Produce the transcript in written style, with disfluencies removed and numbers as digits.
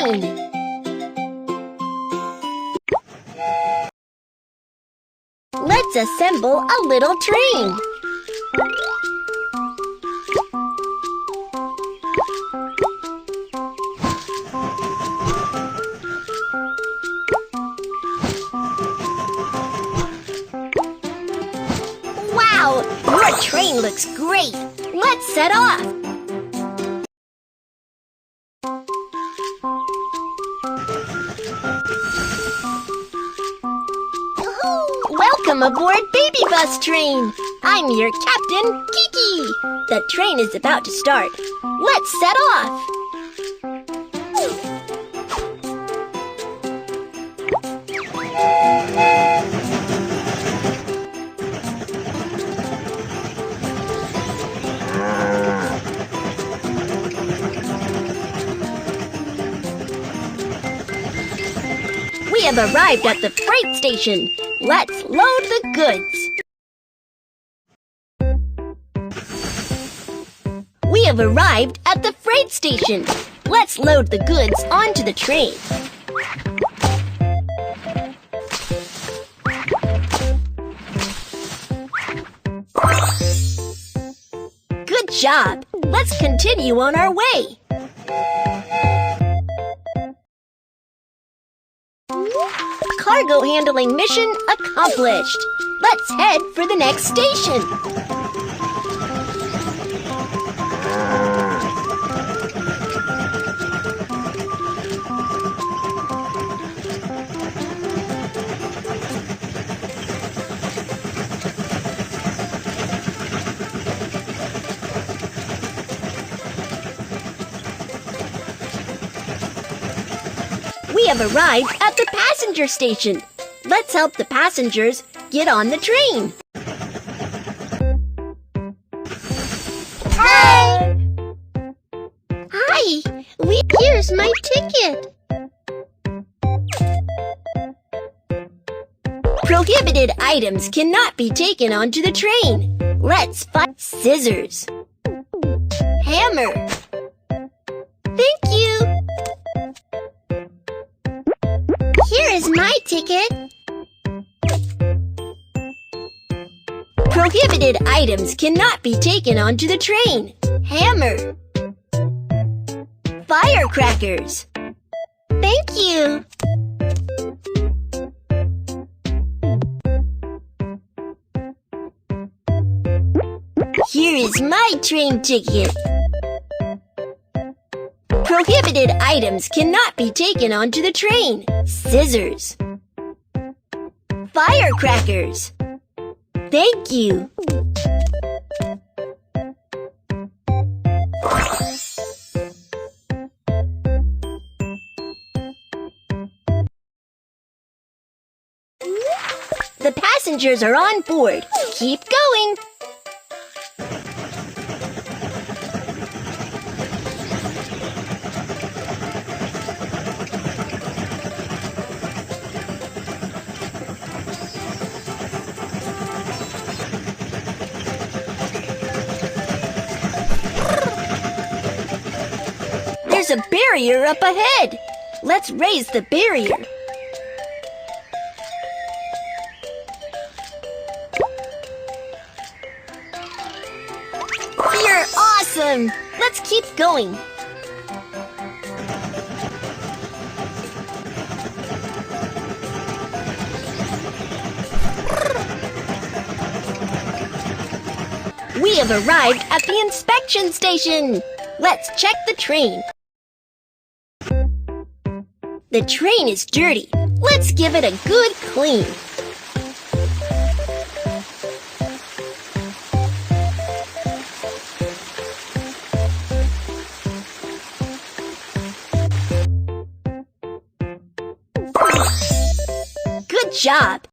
train. Let's assemble a little train. Wow! Your train looks great! Let's set off! Welcome aboard babybus train! I'm your captain, Kiki! The train is about to start. Let's set off! We have arrived at the freight station. Let's load the goods. We have arrived at the freight station. Let's load the goods onto the train. Good job. Let's continue on our way. Cargo handling mission accomplished. Let's head for the next station. We have arrived at the passenger station. Let's help the passengers get on the train. Hi! Hi! Here's my ticket. Prohibited items cannot be taken onto the train. Let's find scissors. Hammer. Thank you. Here is my ticket. Prohibited items cannot be taken onto the train. Hammer. Firecrackers. Thank you. Here is my train ticket. Prohibited items cannot be taken onto the train. Scissors. Firecrackers. Thank you. The passengers are on board. Keep going. There's a barrier up ahead. Let's raise the barrier. You're awesome! Let's keep going. We have arrived at the inspection station. Let's check the train. The train is dirty. Let's give it a good clean. Good job!